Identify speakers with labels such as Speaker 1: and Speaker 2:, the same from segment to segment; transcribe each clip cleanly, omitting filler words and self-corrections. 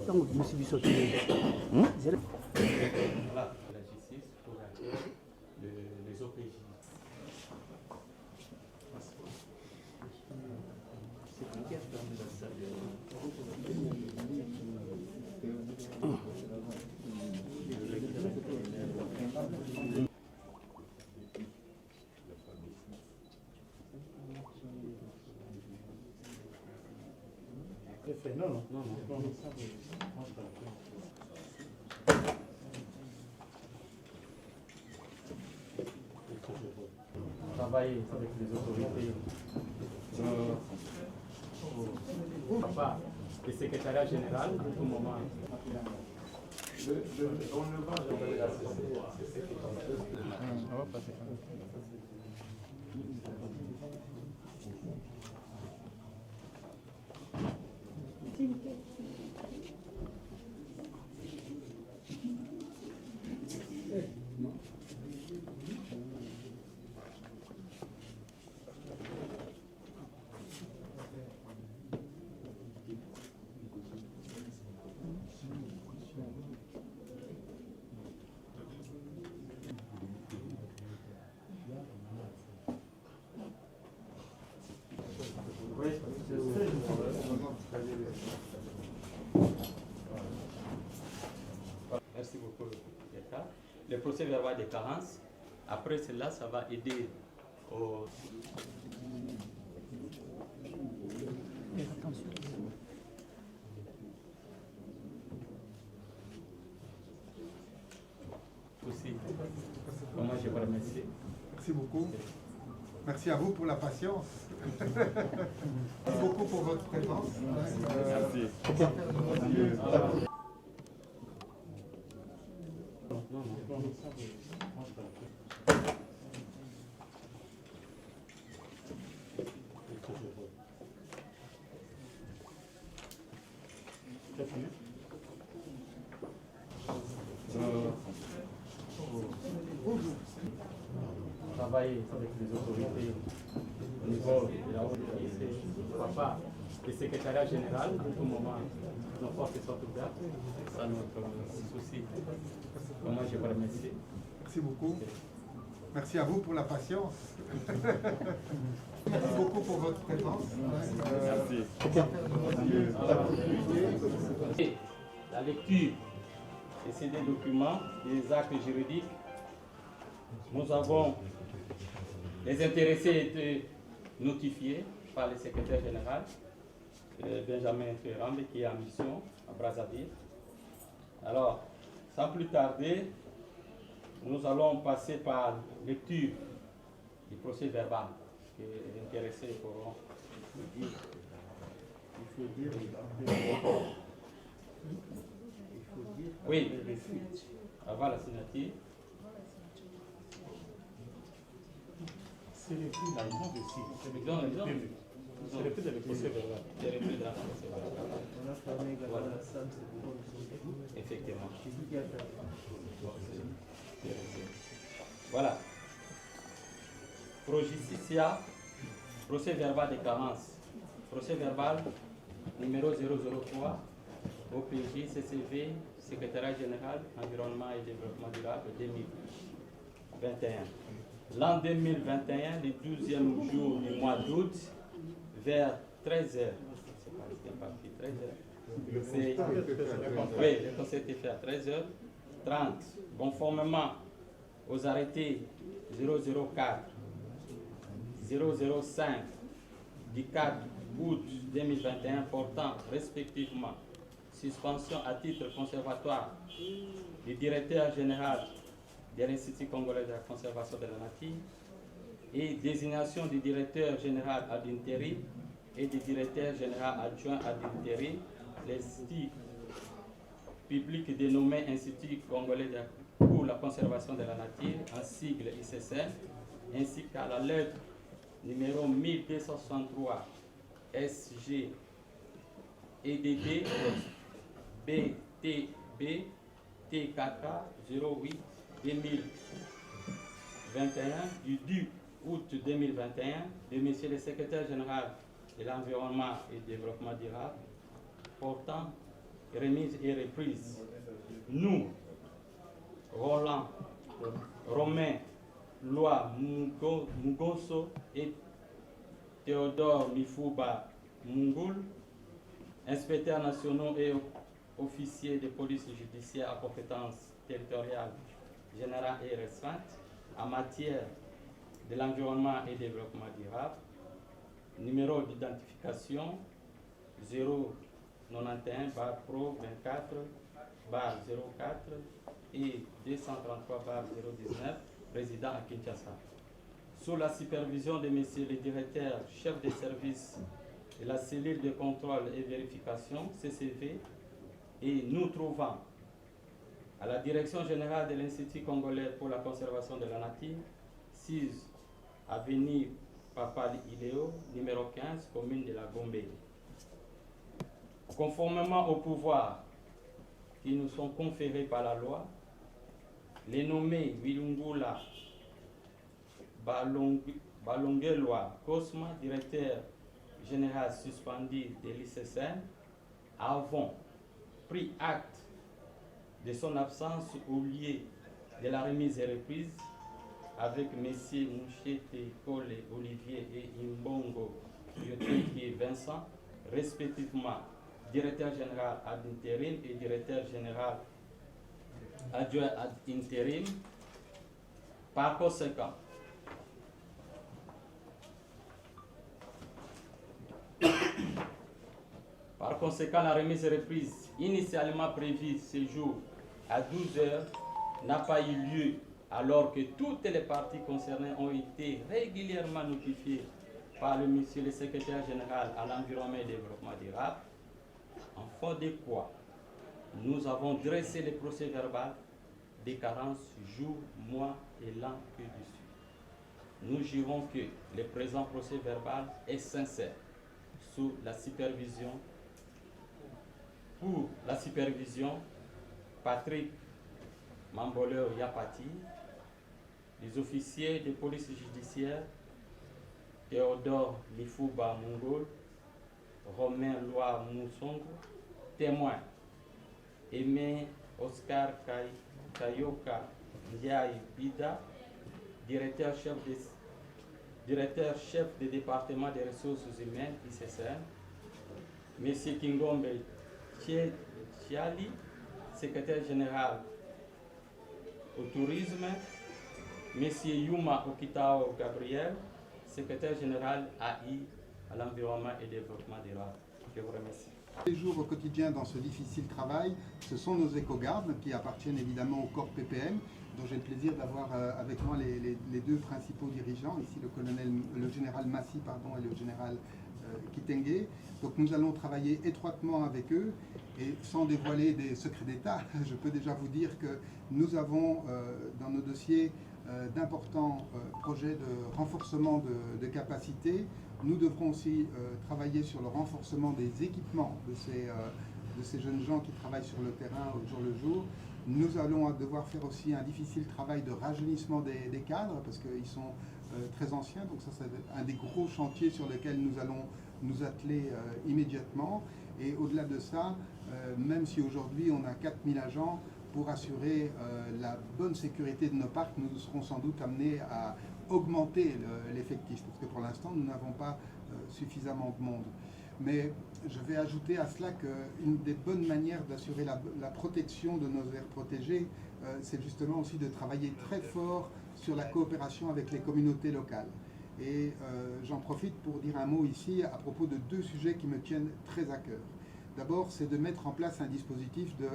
Speaker 1: Donc, je me suis dit sauter.
Speaker 2: Voilà, la justice pour les OPJ. Non. Travailler avec les autorités, le secrétariat général, à tout moment. Merci beaucoup, l'État. Le procès verbal de carence, après cela, ça va aider au... Aussi, comment je vous remercie.
Speaker 3: Merci beaucoup. Merci à vous pour la patience. Merci beaucoup pour votre présence.
Speaker 2: Merci. Travailler avec les autorités au niveau de la papa, le secrétariat général, à tout moment, nos portes sont ouvertes. C'est notre souci. Comment je vous remercie.
Speaker 3: Merci beaucoup. Merci à vous pour la patience. Merci beaucoup pour votre présence.
Speaker 2: Merci. La lecture de ces deux documents, des actes juridiques, nous avons les intéressés été notifiés par le secrétaire général, Benjamin Ferrand, qui est en mission à Brazzaville. Alors, sans plus tarder, nous allons passer par lecture du procès verbal que les intéressés pourront dire. Il faut dire oui, avant la signature.
Speaker 4: C'est le prix là, ils ont dessus. C'est le prix de le procès verbal.
Speaker 2: C'est le prix de la procès verbal. Voilà. Effectivement. Voilà. Pro Justicia, procès verbal de carence. Procès verbal numéro 003, OPJ, CCV, Secrétariat général, Environnement et Développement durable 2021. L'an 2021, le 12e jour du mois d'août, vers 13h. C'est parti, 13h. Oui, le conseil était fait à 13h30, conformément aux arrêtés 004, 005 du 4 août 2021 portant respectivement suspension à titre conservatoire du directeur général de l'Institut congolais de la conservation de la nature et désignation du directeur général ad interim et du directeur général adjoint ad interim, l'Institut public dénommé Institut congolais pour la conservation de la nature, en sigle ICCN, ainsi qu'à la lettre numéro 1263 SG EDD BTB TKK 08 2021 du 10 août 2021 de M. le secrétaire général de l'Environnement et du Développement durable portant remise et reprise. Nous, Roland, Romain, Loi Mugoso et Théodore Mifouba Mungoul, inspecteurs nationaux et officiers de police judiciaire à compétence territoriale générale et restreinte en matière de l'environnement et développement durable, numéro d'identification 091-Pro 24-04 et 233-019, résident à Kinshasa. Sous la supervision de M. le directeur chef des services de la cellule de contrôle et vérification, CCV, et nous trouvons à la direction générale de l'Institut congolais pour la conservation de la nature, 6 avenue Papa Iléo, numéro 15, commune de la Gombe. Conformément aux pouvoirs qui nous sont conférés par la loi, les nommés Wilungula Balongelwa Cosma, directeur général suspendu de l'ICCN, avons pris acte de son absence au lieu de la remise et reprise avec M. Mouchete Kole Olivier et Imbongo Yoté Vincent, respectivement directeur général ad intérim et directeur général adjoint ad intérim. Par conséquent, la remise et reprise initialement prévue ce jour à 12 h n'a pas eu lieu alors que toutes les parties concernées ont été régulièrement notifiées par le monsieur le secrétaire général à l'environnement et développement durable, en faute de quoi nous avons dressé le procès-verbal des carences jour, mois et l'an que dessus. Nous jurons que le présent procès-verbal est sincère sous la supervision. Pour la supervision, Patrick Mamboleur Yapati, les officiers de police judiciaire, Théodore Mifouba Mongol, Romain Loa Moussongo, témoin, Aimé Oscar Kayoka Ndiaye Bida, directeur chef du département des ressources humaines, ICCN, M. Kingombe Chiali, secrétaire général au tourisme, M. Yuma Okitao Gabriel, secrétaire général AI à l'environnement et développement durable. Je vous remercie.
Speaker 3: Les jours au quotidien dans ce difficile travail, ce sont nos éco-gardes qui appartiennent évidemment au corps PPM, dont j'ai le plaisir d'avoir avec moi les deux principaux dirigeants, ici le général Massi et le général Kitenge. Donc nous allons travailler étroitement avec eux et sans dévoiler des secrets d'État, je peux déjà vous dire que nous avons dans nos dossiers d'importants projets de renforcement de capacités. Nous devrons aussi travailler sur le renforcement des équipements de ces jeunes gens qui travaillent sur le terrain au jour le jour. Nous allons devoir faire aussi un difficile travail de rajeunissement des cadres parce qu'ils sont très anciens. Donc ça, c'est un des gros chantiers sur lesquels nous allons nous atteler immédiatement. Et au-delà de ça, même si aujourd'hui on a 4000 agents, pour assurer la bonne sécurité de nos parcs, nous serons sans doute amenés à augmenter l'effectif, parce que pour l'instant, nous n'avons pas suffisamment de monde. Mais je vais ajouter à cela qu'une des bonnes manières d'assurer la protection de nos aires protégées, c'est justement aussi de travailler très fort sur la coopération avec les communautés locales. Et j'en profite pour dire un mot ici à propos de deux sujets qui me tiennent très à cœur. D'abord, c'est de mettre en place un dispositif de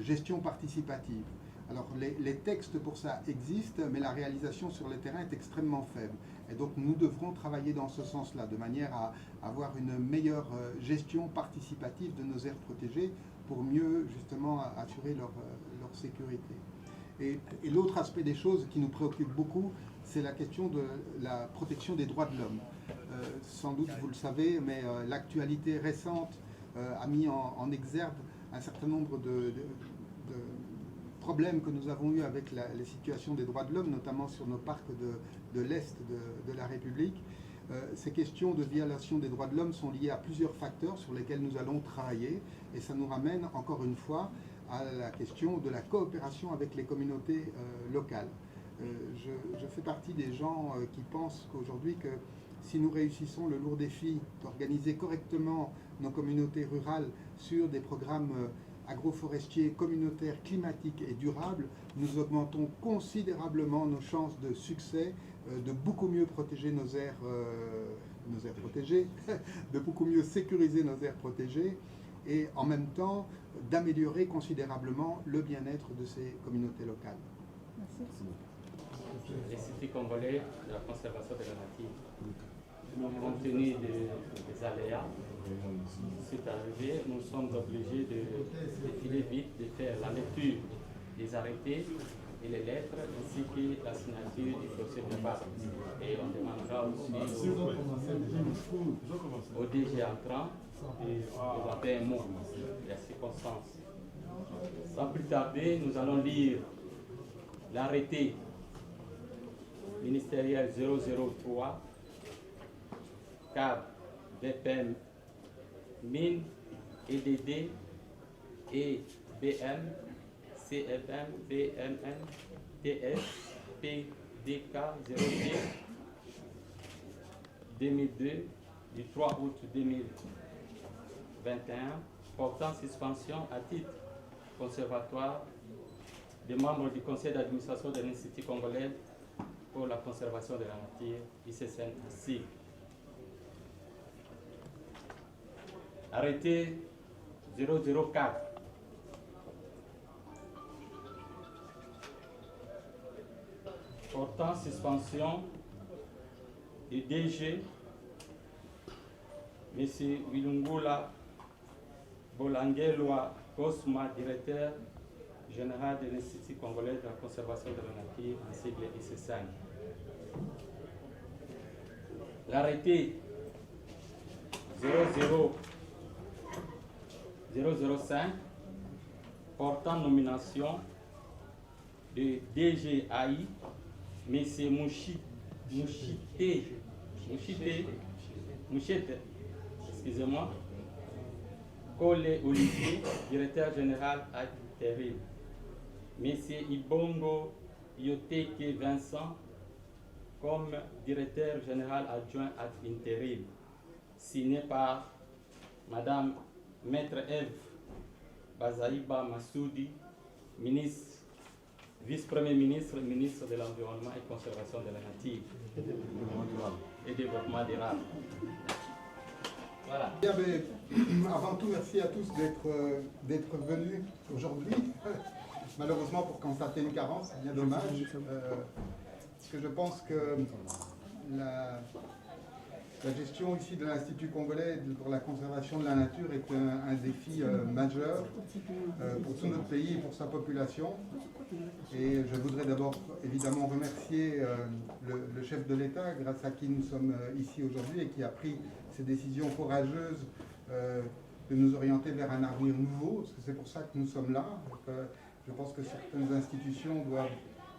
Speaker 3: gestion participative. Alors, les textes pour ça existent, mais la réalisation sur le terrain est extrêmement faible. Et donc, nous devrons travailler dans ce sens-là, de manière à avoir une meilleure gestion participative de nos aires protégées pour mieux, justement, assurer leur sécurité. Et l'autre aspect des choses qui nous préoccupe beaucoup, c'est la question de la protection des droits de l'homme. Sans doute, vous le savez, mais l'actualité récente a mis en exergue un certain nombre de problèmes que nous avons eus avec les situations des droits de l'homme, notamment sur nos parcs de l'Est de la République. Ces questions de violation des droits de l'homme sont liées à plusieurs facteurs sur lesquels nous allons travailler, et ça nous ramène encore une fois à la question de la coopération avec les communautés locales. Je fais partie des gens qui pensent qu'aujourd'hui, que si nous réussissons le lourd défi d'organiser correctement nos communautés rurales sur des programmes agroforestiers, communautaires, climatiques et durables, nous augmentons considérablement nos chances de succès, de beaucoup mieux protéger nos aires protégées, de beaucoup mieux sécuriser nos aires protégées, et en même temps d'améliorer considérablement le bien-être de ces communautés locales.
Speaker 5: Merci.
Speaker 2: L'Institut congolais de la conservation de la nature, compte tenu des aléas, c'est arrivé, nous sommes obligés de filer vite, de faire la lecture des arrêtés et les lettres, ainsi que la signature du procès verbal. Et on demandera aussi au DG entrant de apporter un mot de la circonstance. Sans plus tarder, nous allons lire l'arrêté ministériel 003 cadre BPM mine EDD et BM CFM BMN TS PDK 0D 2002 du 3 août 2021 portant suspension à titre conservatoire des membres du conseil d'administration de l'Institut congolais pour la conservation de la nature, ICCN. Arrêté 004. Portant suspension du DG, M. Wilungula Bolangelwa Cosma, directeur général de l'Institut congolais de la conservation de la nature, en sigle ICCN. L'arrêté 005 portant nomination de DGAI, M. Mouchete, excusez-moi, Kole Olivier, directeur général intérim, M. Ibongo Yoteke Vincent comme directeur général adjoint ad intérim, signé par Madame Maître Eve Bazaïba Massoudi, ministre, vice-premier ministre, ministre de l'Environnement et Conservation de la Nature et Développement durable. Voilà.
Speaker 3: Bien, mais, avant tout, merci à tous d'être venus aujourd'hui. Malheureusement, pour constater une carence, c'est bien dommage. Parce que je pense que la gestion ici de l'Institut congolais pour la conservation de la nature est un défi majeur pour tout notre pays et pour sa population. Et je voudrais d'abord évidemment remercier le chef de l'État, grâce à qui nous sommes ici aujourd'hui et qui a pris ces décisions courageuses de nous orienter vers un avenir nouveau, parce que c'est pour ça que nous sommes là. Je pense que certaines institutions doivent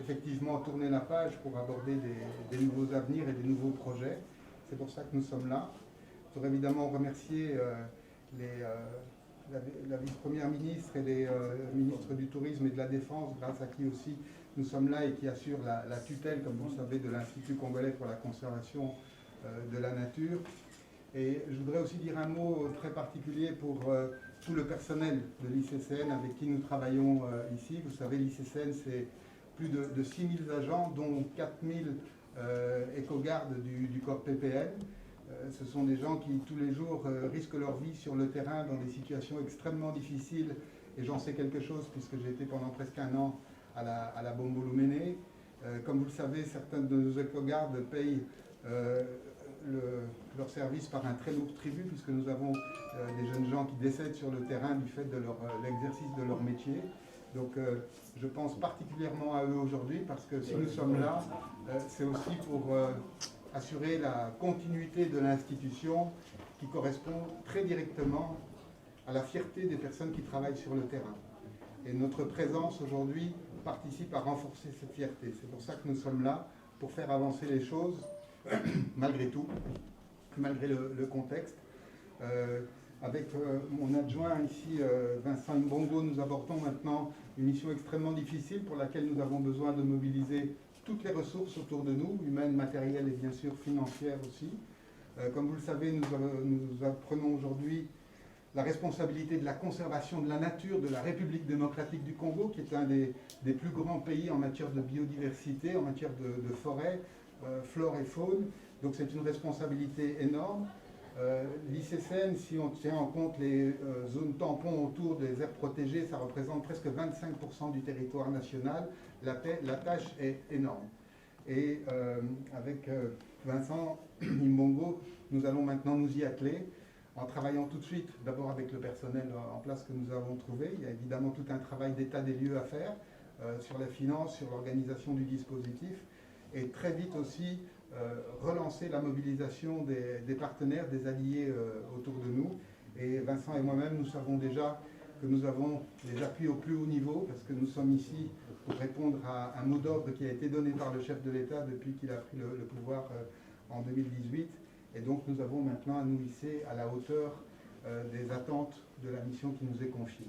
Speaker 3: effectivement tourner la page pour aborder des nouveaux avenirs et des nouveaux projets. C'est pour ça que nous sommes là. Je voudrais évidemment remercier la vice-première ministre et les ministres du Tourisme et de la Défense, grâce à qui aussi nous sommes là et qui assurent la tutelle, comme vous le savez, de l'Institut congolais pour la conservation de la nature. Et je voudrais aussi dire un mot très particulier pour tout le personnel de l'ICCN avec qui nous travaillons ici. Vous savez, l'ICCN, c'est plus de 6000 agents, dont 4000 éco-gardes du corps PPN. Ce sont des gens qui, tous les jours, risquent leur vie sur le terrain dans des situations extrêmement difficiles. Et j'en sais quelque chose, puisque j'ai été pendant presque un an à la Bombolumene. Comme vous le savez, certains de nos éco-gardes payent leur service par un très lourd tribut, puisque nous avons des jeunes gens qui décèdent sur le terrain du fait de l'exercice de leur métier. Donc je pense particulièrement à eux aujourd'hui, parce que si nous sommes là, c'est aussi pour assurer la continuité de l'institution qui correspond très directement à la fierté des personnes qui travaillent sur le terrain. Et notre présence aujourd'hui participe à renforcer cette fierté. C'est pour ça que nous sommes là, pour faire avancer les choses, malgré tout, malgré le contexte. Avec mon adjoint ici, Vincent Mbongo, nous abordons maintenant une mission extrêmement difficile pour laquelle nous avons besoin de mobiliser toutes les ressources autour de nous, humaines, matérielles et bien sûr financières aussi. Comme vous le savez, nous apprenons aujourd'hui la responsabilité de la conservation de la nature de la République démocratique du Congo, qui est un des plus grands pays en matière de biodiversité, en matière de forêt, flore et faune. Donc c'est une responsabilité énorme. L'ICCN, si on tient en compte les zones tampons autour des aires protégées, ça représente presque 25% du territoire national. La tâche est énorme. Et avec Vincent Mbongo, nous allons maintenant nous y atteler, en travaillant tout de suite, d'abord avec le personnel en place que nous avons trouvé. Il y a évidemment tout un travail d'état des lieux à faire sur la finance, sur l'organisation du dispositif, et très vite aussi relancer la mobilisation des partenaires, des alliés autour de nous. Et Vincent et moi-même, nous savons déjà que nous avons des appuis au plus haut niveau, parce que nous sommes ici pour répondre à un mot d'ordre qui a été donné par le chef de l'État depuis qu'il a pris le pouvoir en 2018. Et donc nous avons maintenant à nous hisser à la hauteur des attentes de la mission qui nous est confiée.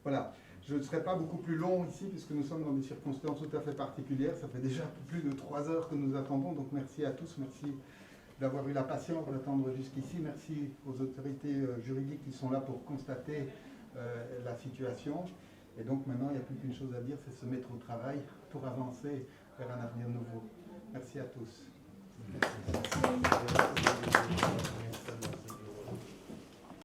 Speaker 3: Voilà. Je ne serai pas beaucoup plus long ici, puisque nous sommes dans des circonstances tout à fait particulières. Ça fait déjà plus de 3 heures que nous attendons, donc merci à tous. Merci d'avoir eu la patience d'attendre jusqu'ici. Merci aux autorités juridiques qui sont là pour constater la situation. Et donc maintenant, il n'y a plus qu'une chose à dire, c'est se mettre au travail pour avancer vers un avenir nouveau. Merci à tous. Merci.